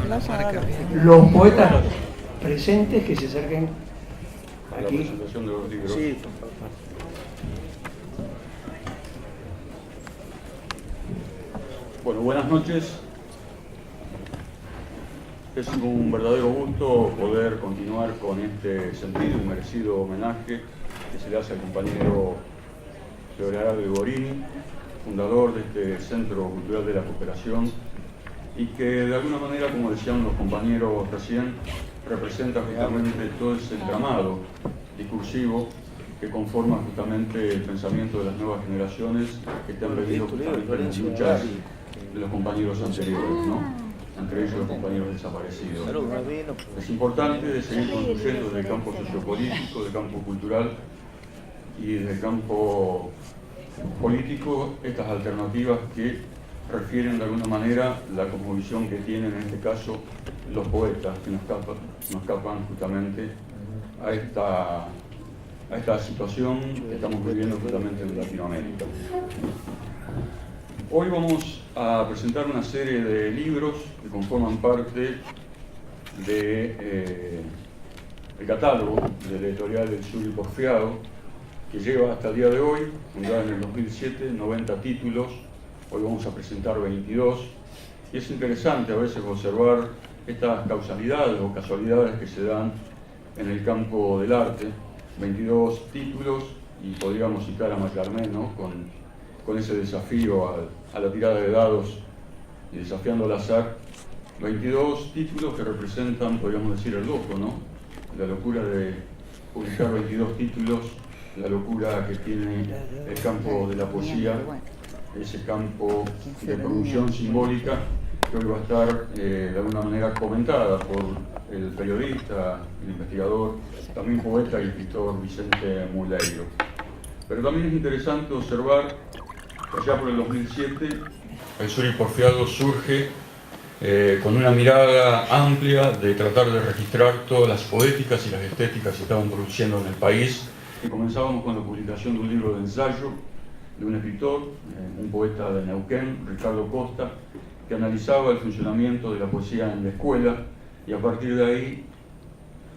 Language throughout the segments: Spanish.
Los poetas presentes que se acerquen a la aquí. presentación de los libros. Sí. Bueno, buenas noches. Es un verdadero gusto poder continuar con este sentido y merecido homenaje que se le hace al compañero Fiorardo Borini, fundador de este Centro Cultural de la Cooperación, y que de alguna manera, como decían los compañeros recién, representa justamente todo ese entramado discursivo que conforma justamente el pensamiento de las nuevas generaciones que te han venido justamente en las luchas de los compañeros anteriores, ¿no? Entre ellos los compañeros desaparecidos. Es importante seguir construyendo desde el campo sociopolítico, del campo cultural y desde el campo político estas alternativas que refieren de alguna manera la cosmovisión que tienen en este caso los poetas que nos escapan justamente a esta situación que estamos viviendo justamente en Latinoamérica. Hoy vamos a presentar una serie de libros que conforman parte del catálogo de la editorial del Suri Porfiado, que lleva hasta el día de hoy, fundada en el 2007, 90 títulos. Hoy vamos a presentar 22, y es interesante a veces observar estas causalidades o casualidades que se dan en el campo del arte. 22 títulos, y podríamos citar a Mallarmé, ¿no? con ese desafío a la tirada de dados y desafiando al azar. 22 títulos que representan, podríamos decir, el loco, ¿no? La locura de publicar 22 títulos, la locura que tiene el campo de la poesía, ese campo de producción simbólica que hoy va a estar de alguna manera comentada por el periodista, el investigador, también poeta y escritor Vicente Muleiro. Pero también es interesante observar que allá por el 2007 el Suri Porfiado surge con una mirada amplia de tratar de registrar todas las poéticas y las estéticas que se estaban produciendo en el país. Y comenzábamos con la publicación de un libro de ensayo de un escritor, un poeta de Neuquén, Ricardo Costa, que analizaba el funcionamiento de la poesía en la escuela, y a partir de ahí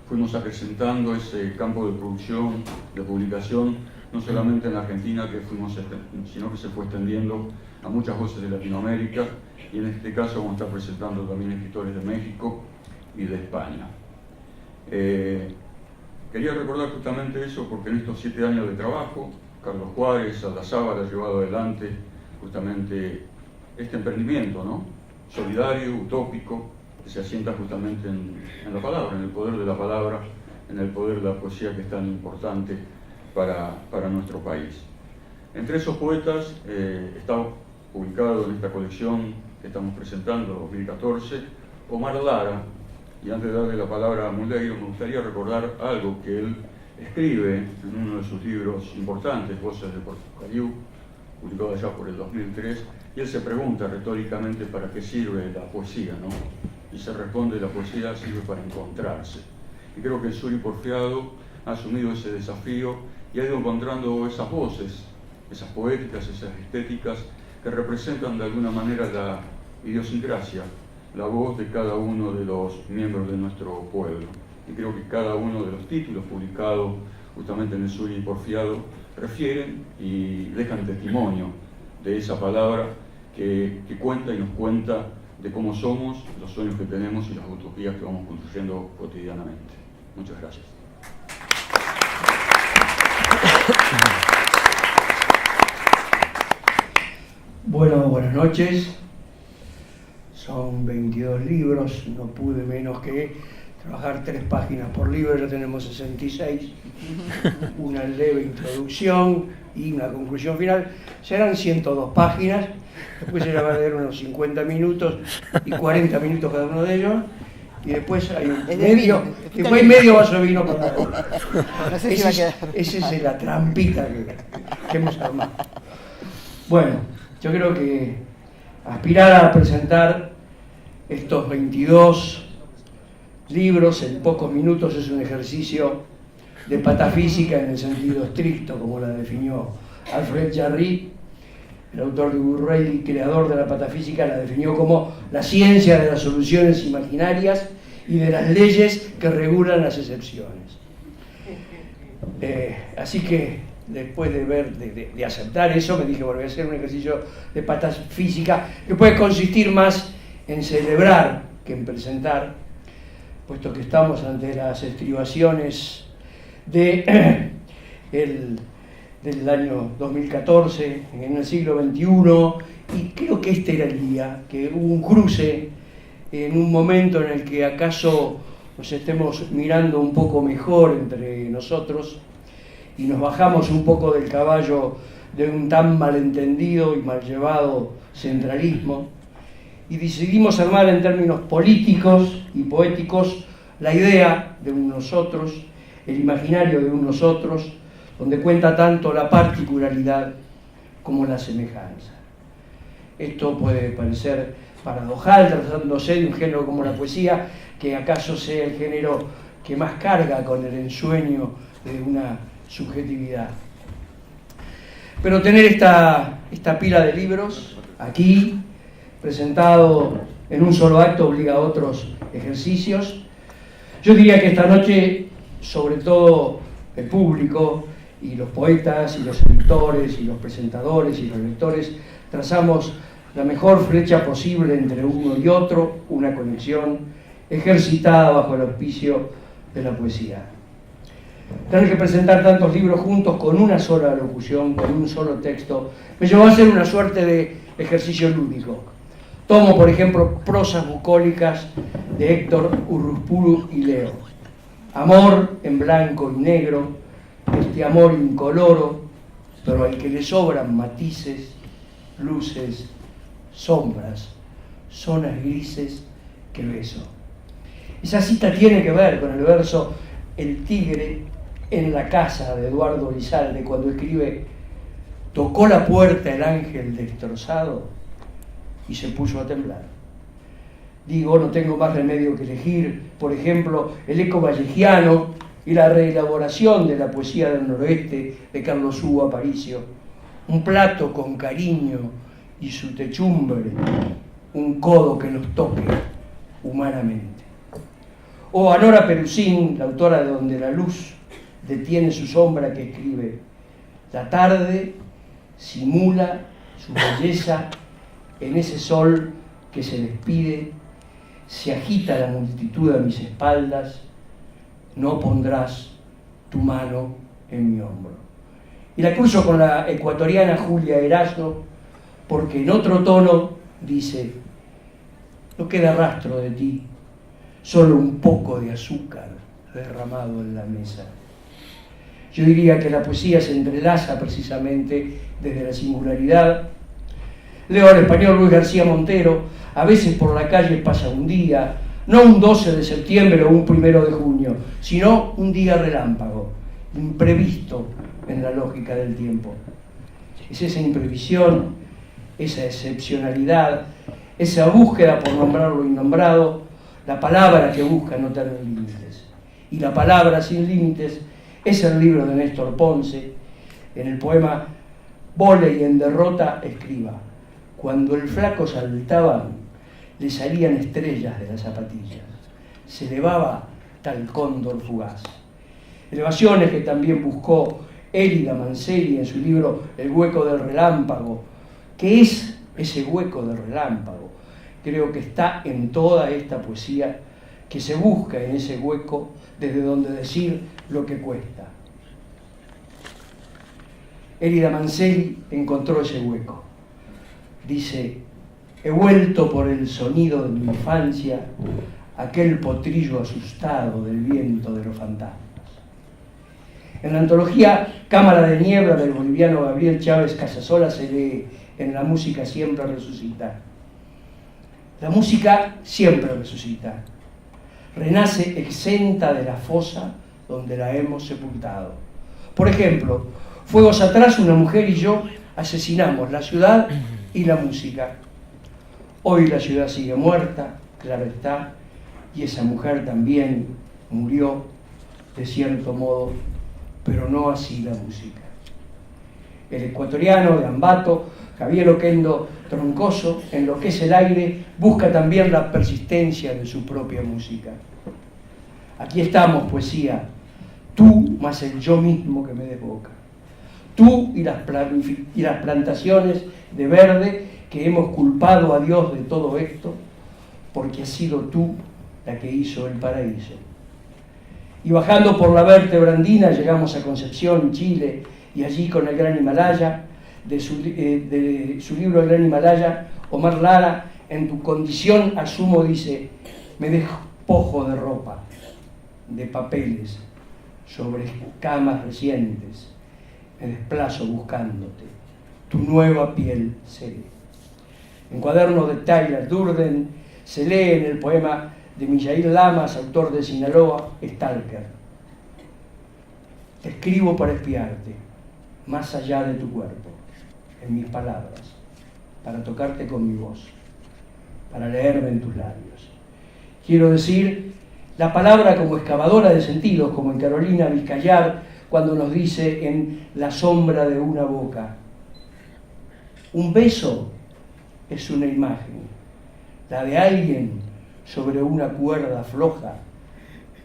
fuimos acrecentando ese campo de producción, de publicación, no solamente en la Argentina, sino que se fue extendiendo a muchas voces de Latinoamérica, y en este caso vamos a estar presentando también escritores de México y de España. Quería recordar justamente eso porque en estos 7 años de trabajo, Carlos Juárez Aldazábal ha llevado adelante justamente este emprendimiento, ¿no? Solidario, utópico, que se asienta justamente en la palabra, en el poder de la palabra, en el poder de la poesía, que es tan importante para nuestro país. Entre esos poetas está publicado en esta colección que estamos presentando, 2014, Omar Lara. Y antes de darle la palabra a Muleiro, me gustaría recordar algo que él escribe en uno de sus libros importantes, Voces de Portucaliu, publicado allá por el 2003, y él se pregunta retóricamente para qué sirve la poesía, ¿no? Y se responde: la poesía sirve para encontrarse. Y creo que el Suri Porfiado ha asumido ese desafío y ha ido encontrando esas voces, esas poéticas, esas estéticas que representan de alguna manera la idiosincrasia, la voz de cada uno de los miembros de nuestro pueblo. Y creo que cada uno de los títulos publicados justamente en el Suri Porfiado refieren y dejan testimonio de esa palabra que cuenta y nos cuenta de cómo somos, los sueños que tenemos y las utopías que vamos construyendo cotidianamente. Muchas gracias. Bueno, buenas noches. Son 22 libros, no pude menos que trabajar 3 páginas por libro, ya tenemos 66, una leve introducción y una conclusión final. Serán 102 páginas, después se va a leer unos 50 minutos y 40 minutos cada uno de ellos, y después hay medio vaso de vino para uno. Esa es la trampita que hemos armado. Bueno, yo creo que aspirar a presentar estos 22 libros en pocos minutos es un ejercicio de patafísica en el sentido estricto, como la definió Alfred Jarry, el autor de Burrell, creador de la patafísica, la definió como la ciencia de las soluciones imaginarias y de las leyes que regulan las excepciones. Así que después de aceptar eso, me dije, bueno, voy a hacer un ejercicio de patafísica que puede consistir más en celebrar que en presentar, puesto que estamos ante las estribaciones del año 2014, en el siglo XXI, y creo que este era el día, que hubo un cruce en un momento en el que acaso nos estemos mirando un poco mejor entre nosotros y nos bajamos un poco del caballo de un tan malentendido y mal llevado centralismo y decidimos armar en términos políticos y poéticos la idea de un nosotros, el imaginario de un nosotros, donde cuenta tanto la particularidad como la semejanza. Esto puede parecer paradojal, tratándose de un género como la poesía, que acaso sea el género que más carga con el ensueño de una subjetividad. Pero tener esta pila de libros aquí, presentado en un solo acto, obliga a otros ejercicios. Yo diría que esta noche, sobre todo el público y los poetas y los escritores y los presentadores y los lectores, trazamos la mejor flecha posible entre uno y otro, una conexión ejercitada bajo el auspicio de la poesía. Tener que presentar tantos libros juntos con una sola locución, con un solo texto, me llevó a hacer una suerte de ejercicio lúdico. Tomo, por ejemplo, Prosas bucólicas de Héctor Urruzpuru y leo: amor en blanco y negro, este amor incoloro, pero al que le sobran matices, luces, sombras, zonas grises que beso. Esa cita tiene que ver con el verso El tigre en la casa de Eduardo Lizalde, cuando escribe: tocó la puerta el ángel destrozado y se puso a temblar. Digo, no tengo más remedio que elegir, por ejemplo, el eco vallejiano y la reelaboración de la poesía del noroeste de Carlos Hugo Aparicio, un plato con cariño y su techumbre, un codo que nos toque humanamente. O a Nora Perusín, la autora de Donde la luz detiene su sombra, que escribe: la tarde simula su belleza en ese sol que se despide, se agita la multitud a mis espaldas, no pondrás tu mano en mi hombro. Y la cruzo con la ecuatoriana Julia Erazo, porque en otro tono dice: no queda rastro de ti, solo un poco de azúcar derramado en la mesa. Yo diría que la poesía se entrelaza precisamente desde la singularidad. Leo al español Luis García Montero: a veces por la calle pasa un día, no un 12 de septiembre o un 1 de junio, sino un día relámpago, imprevisto en la lógica del tiempo. Es esa imprevisión, esa excepcionalidad, esa búsqueda por nombrar lo innombrado, la palabra que busca no tener límites. Y la palabra sin límites es el libro de Néstor Ponce. En el poema Vóley en derrota escriba: cuando el flaco saltaba, le salían estrellas de las zapatillas, se elevaba tal cóndor fugaz. Elevaciones que también buscó Élida Mancelli en su libro El hueco del relámpago. ¿Qué es ese hueco del relámpago? Creo que está en toda esta poesía, que se busca en ese hueco desde donde decir lo que cuesta. Élida Mancelli encontró ese hueco. Dice: he vuelto por el sonido de mi infancia, aquel potrillo asustado del viento de los fantasmas. En la antología Cámara de Niebla del boliviano Gabriel Chávez Casasola se lee: en la música siempre resucita. La música siempre resucita, renace exenta de la fosa donde la hemos sepultado. Por ejemplo, fuegos atrás, una mujer y yo asesinamos la ciudad y la música. Hoy la ciudad sigue muerta, claro está, y esa mujer también murió, de cierto modo, pero no así la música. El ecuatoriano de Ambato, Javier Oquendo Troncoso, enloquece el aire, busca también la persistencia de su propia música. Aquí estamos, poesía, tú más el yo mismo que me desboca. Tú y las plantaciones de verde que hemos culpado a Dios de todo esto, porque has sido tú la que hizo el paraíso. Y bajando por la vértebra andina llegamos a Concepción, Chile, y allí con el Gran Himalaya, de su libro El Gran Himalaya, Omar Lara, en tu condición asumo, dice, me despojo de ropa, de papeles, sobre camas recientes, me desplazo buscándote, tu nueva piel seré. En cuaderno de Tyler Durden se lee en el poema de Mijail Lamas, autor de Sinaloa, Stalker. Te escribo para espiarte, más allá de tu cuerpo, en mis palabras, para tocarte con mi voz, para leerme en tus labios. Quiero decir, la palabra como excavadora de sentidos, como en Carolina Vizcayar, cuando nos dice en La sombra de una boca, un beso es una imagen, la de alguien sobre una cuerda floja,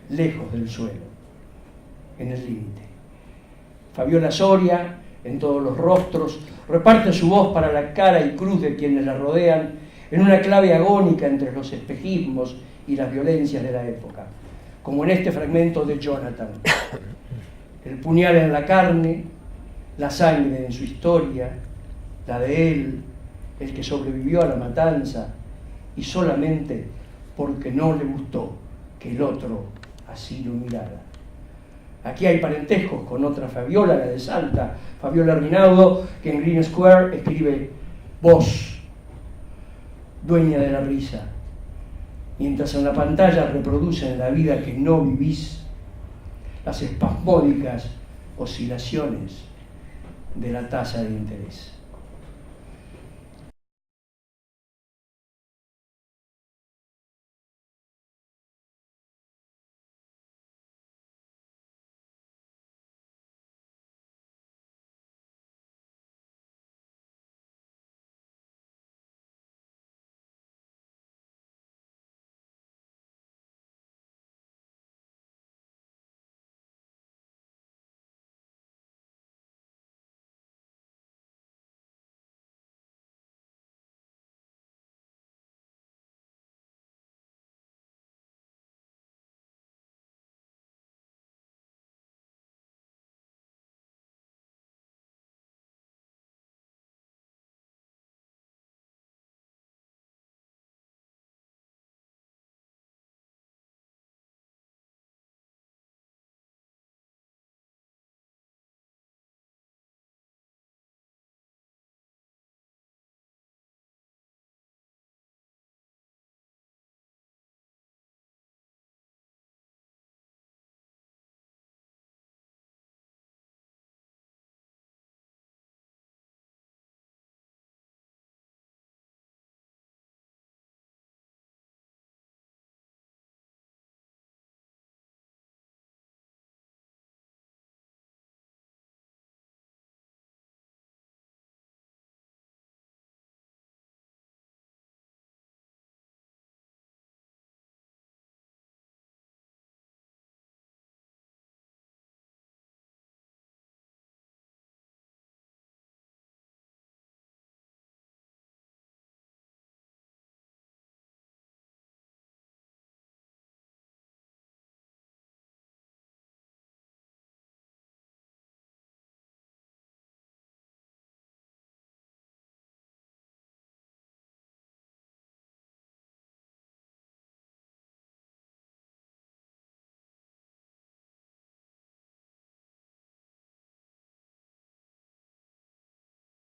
lejos del suelo, en el límite. Fabiola Soria, en todos los rostros, reparte su voz para la cara y cruz de quienes la rodean, en una clave agónica entre los espejismos y las violencias de la época, como en este fragmento de Jonathan. El puñal en la carne, la sangre en su historia, la de él, el que sobrevivió a la matanza, y solamente porque no le gustó que el otro así lo mirara. Aquí hay parentescos con otra Fabiola, la de Salta, Fabiola Rinaudo, que en Green Square escribe vos, dueña de la risa, mientras en la pantalla reproducen la vida que no vivís, las espasmódicas oscilaciones de la tasa de interés.